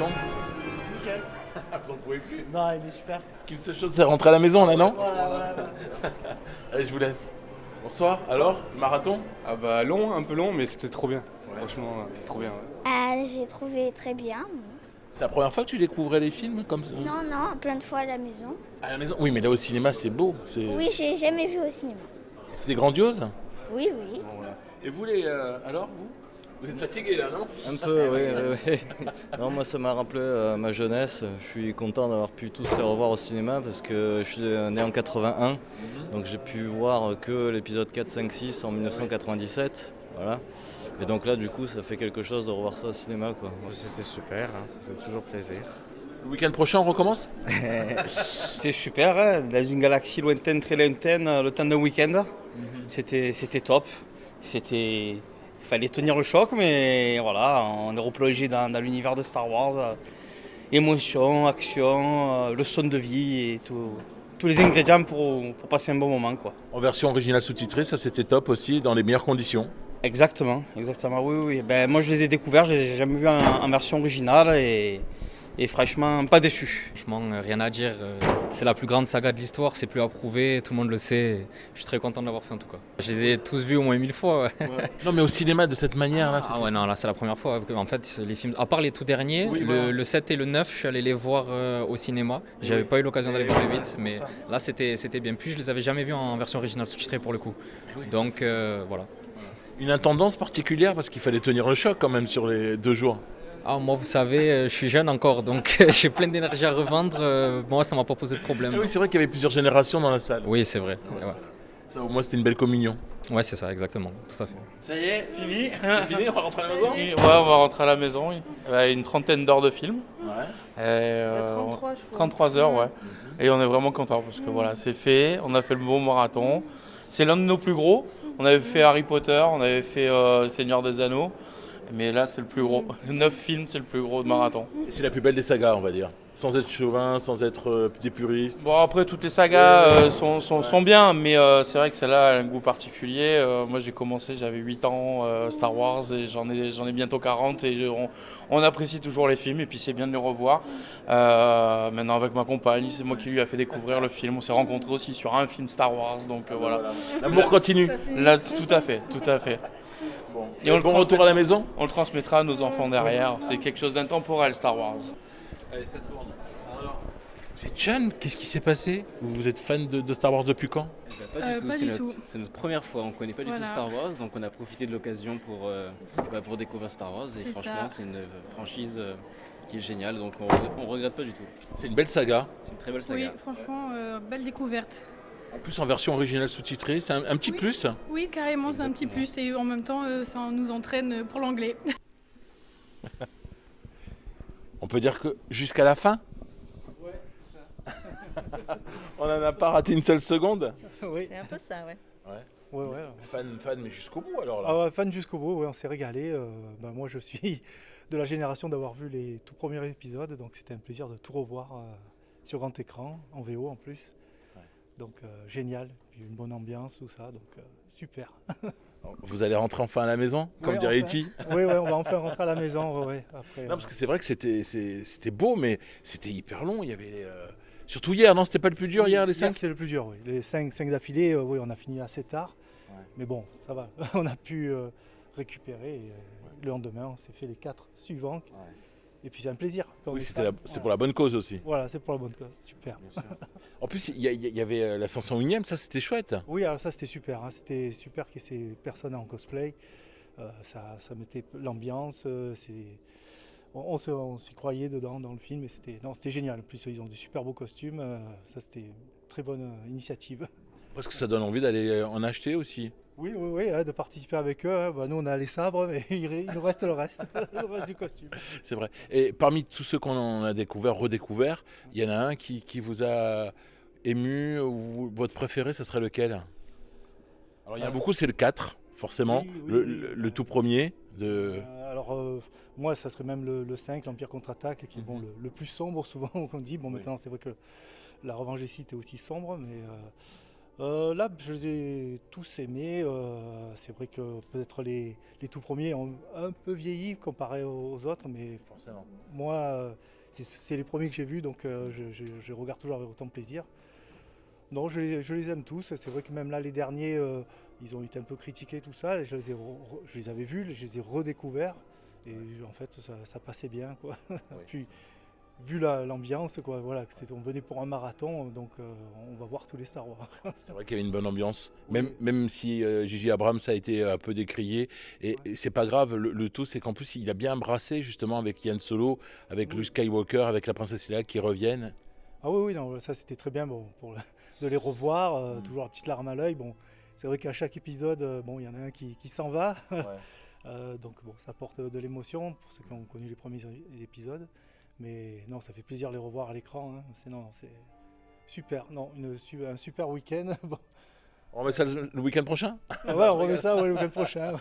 marathon? Nickel. Vous en pouvez plus. Non, il est super. Qu'une seule chose, c'est rentrer à la maison là, non? Voilà. Allez, je vous laisse. Bonsoir, alors, marathon? Ah bah long, un peu long, mais c'était trop bien. Franchement, trop bien. J'ai trouvé très bien. C'est la première fois que tu découvrais les films comme ça? Non, plein de fois à la maison. À la maison? Oui, mais là au cinéma, c'est beau. Oui, j'ai jamais vu au cinéma. C'était grandiose? Oui, oui. Bon, voilà. Et vous, alors, vous êtes fatigués là, non? Un peu, oui. Non, moi, ça m'a rappelé ma jeunesse. Je suis content d'avoir pu tous les revoir au cinéma parce que je suis né en 81. Donc j'ai pu voir que l'épisode 4, 5, 6 en 1997. Voilà. Et donc là, du coup, ça fait quelque chose de revoir ça au cinéma, quoi. C'était super, ça fait toujours plaisir. Le week-end prochain, on recommence? C'était super, hein, dans une galaxie lointaine, très lointaine, le temps d'un week-end. C'était top. Il fallait tenir le choc, mais voilà, on est replongé dans l'univers de Star Wars. Émotion, action, leçon de vie et tous les ingrédients pour passer un bon moment, quoi. En version originale sous-titrée, ça c'était top aussi, dans les meilleures conditions. Exactement, oui. Ben, moi je les ai découverts, je les ai jamais vus en version originale et franchement pas déçu. Franchement, rien à dire. C'est la plus grande saga de l'histoire, c'est plus à prouver, tout le monde le sait. Je suis très content de l'avoir fait en tout cas. Je les ai tous vus au moins 1000 fois. Ouais. Non, mais au cinéma de cette manière là, Non, là c'est la première fois. En fait, les films, à part les tout derniers, Oui, le 7 et le 9, je suis allé les voir au cinéma. J'avais pas eu l'occasion d'aller voir les 8, mais ça. là c'était bien. Puis je les avais jamais vus en version originale sous-titrée pour le coup. Donc voilà. Une intendance particulière parce qu'il fallait tenir le choc quand même sur les 2 jours. Ah, moi, vous savez, je suis jeune encore, donc j'ai plein d'énergie à revendre. Moi, ça m'a pas posé de problème. Oui, c'est vrai qu'il y avait plusieurs générations dans la salle. Oui, c'est vrai. Ça, au moins, c'était une belle communion. Ouais, c'est ça, exactement, tout à fait. Ça y est, fini. C'est fini, on va rentrer à la maison? Ouais, on va rentrer à la maison. Une trentaine d'heures de film. Ouais. 33, je crois. 33 heures, ouais. Et on est vraiment contents parce que voilà, c'est fait. On a fait le bon marathon. C'est l'un de nos plus gros. On avait fait Harry Potter, on avait fait Seigneur des Anneaux. Mais là, c'est le plus gros. 9 films, c'est le plus gros de marathon. Et c'est la plus belle des sagas, on va dire. Sans être chauvin, sans être des puristes. Bon, après, toutes les sagas sont bien, mais c'est vrai que celle-là a un goût particulier. Moi, j'ai commencé, j'avais 8 ans, Star Wars, et j'en ai bientôt 40, et on apprécie toujours les films, et puis c'est bien de les revoir. Maintenant, avec ma compagne, c'est moi qui lui a fait découvrir le film. On s'est rencontrés aussi sur un film Star Wars, donc voilà. L'amour continue. Là, tout à fait. Bon. Et on le bon retour à la maison? On le transmettra à nos enfants derrière. C'est quelque chose d'intemporel, Star Wars. Allez, ça tourne. Alors, vous êtes jeune, qu'est-ce qui s'est passé? Vous êtes fan de Star Wars depuis quand? Pas du tout, c'est notre première fois, on ne connaît pas du tout Voilà. Star Wars, donc on a profité de l'occasion pour découvrir Star Wars, et C'est franchement ça. c'est une franchise qui est géniale, donc on regrette pas du tout. C'est une belle saga. C'est une très belle Oui, saga. franchement, belle découverte. En plus, en version originale sous-titrée, c'est un petit Oui. plus. Oui, carrément, c'est un petit plus et en même temps, ça nous entraîne pour l'anglais. On peut dire que jusqu'à la fin? Ouais, c'est ça. On n'en a pas raté une seule seconde? Oui. C'est un peu ça, ouais. Ouais. Fan, mais jusqu'au bout alors là. Ah ouais, fan jusqu'au bout, ouais, on s'est régalé. Moi, je suis de la génération d'avoir vu les tout premiers épisodes, donc c'était un plaisir de tout revoir sur grand écran, en VO en plus. Ouais. Donc génial, puis une bonne ambiance, tout ça, donc super. Vous allez rentrer enfin à la maison, comme Ouais, dirait enfin. E.T. Oui, on va enfin rentrer à la maison. Ouais, après, Non, parce que c'est vrai que c'était beau, mais c'était hyper long. Il y avait surtout hier, non? C'était pas le plus dur hier, les 5? C'était le plus dur, oui. Les 5 d'affilée, oui, on a fini assez tard. Ouais. Mais bon, ça va. On a pu récupérer. Et, le lendemain, on s'est fait les 4 suivants. Ouais. Et puis c'est un plaisir. Quand on Oui, est c'est fan. pour la bonne cause aussi. Voilà, c'est pour la bonne cause. Super. En plus, il y avait l'ascension unième, ça c'était chouette. Oui, alors ça c'était super. C'était super qu'il y ait ces personnes en cosplay. Ça mettait l'ambiance. On s'y croyait dedans dans le film. Et c'était génial. En plus, ils ont des super beaux costumes. Ça c'était une très bonne initiative. Parce que ça donne envie d'aller en acheter aussi. Oui, de participer avec eux. Nous, on a les sabres, mais il nous reste le reste, le reste du costume. C'est vrai. Et parmi tous ceux qu'on a redécouvert, il y en a un qui vous a ému, ou votre préféré, ça serait lequel? Alors il y en a beaucoup, c'est le 4, forcément, Oui. le tout premier. Moi, ça serait même le 5, l'Empire contre-attaque, qui est le plus sombre souvent, qu'on dit. Bon, maintenant, c'est vrai que la Revanche des Sith est aussi sombre, mais Là, je les ai tous aimés. C'est vrai que peut-être les tout premiers ont un peu vieilli comparé aux autres, mais Forcément. moi, c'est les premiers que j'ai vus, donc je regarde toujours avec autant de plaisir. Non, je les aime tous. C'est vrai que même là, les derniers, ils ont été un peu critiqués, tout ça. Je les avais vus, je les ai redécouverts. Et en fait, ça passait bien, quoi. Puis, vu l'ambiance, quoi, voilà, on venait pour un marathon, donc on va voir tous les Star Wars. C'est vrai qu'il y avait une bonne ambiance, Oui. même si J.J. Abrams a été un peu décrié. Et c'est pas grave, le tout, c'est qu'en plus, il a bien embrassé justement avec Yann Solo, avec Luke Skywalker, avec la princesse Leia qui reviennent. Ah oui, non, ça c'était très bien de les revoir, toujours la petite larme à l'œil. Bon, c'est vrai qu'à chaque épisode, il y en a un qui s'en va. Donc bon, ça apporte de l'émotion pour ceux qui ont connu les premiers épisodes. Mais non, ça fait plaisir de les revoir à l'écran. Hein. C'est super. Non, un super week-end. Bon. On remet ça le week-end prochain. Ouais, on remet ça le week-end prochain.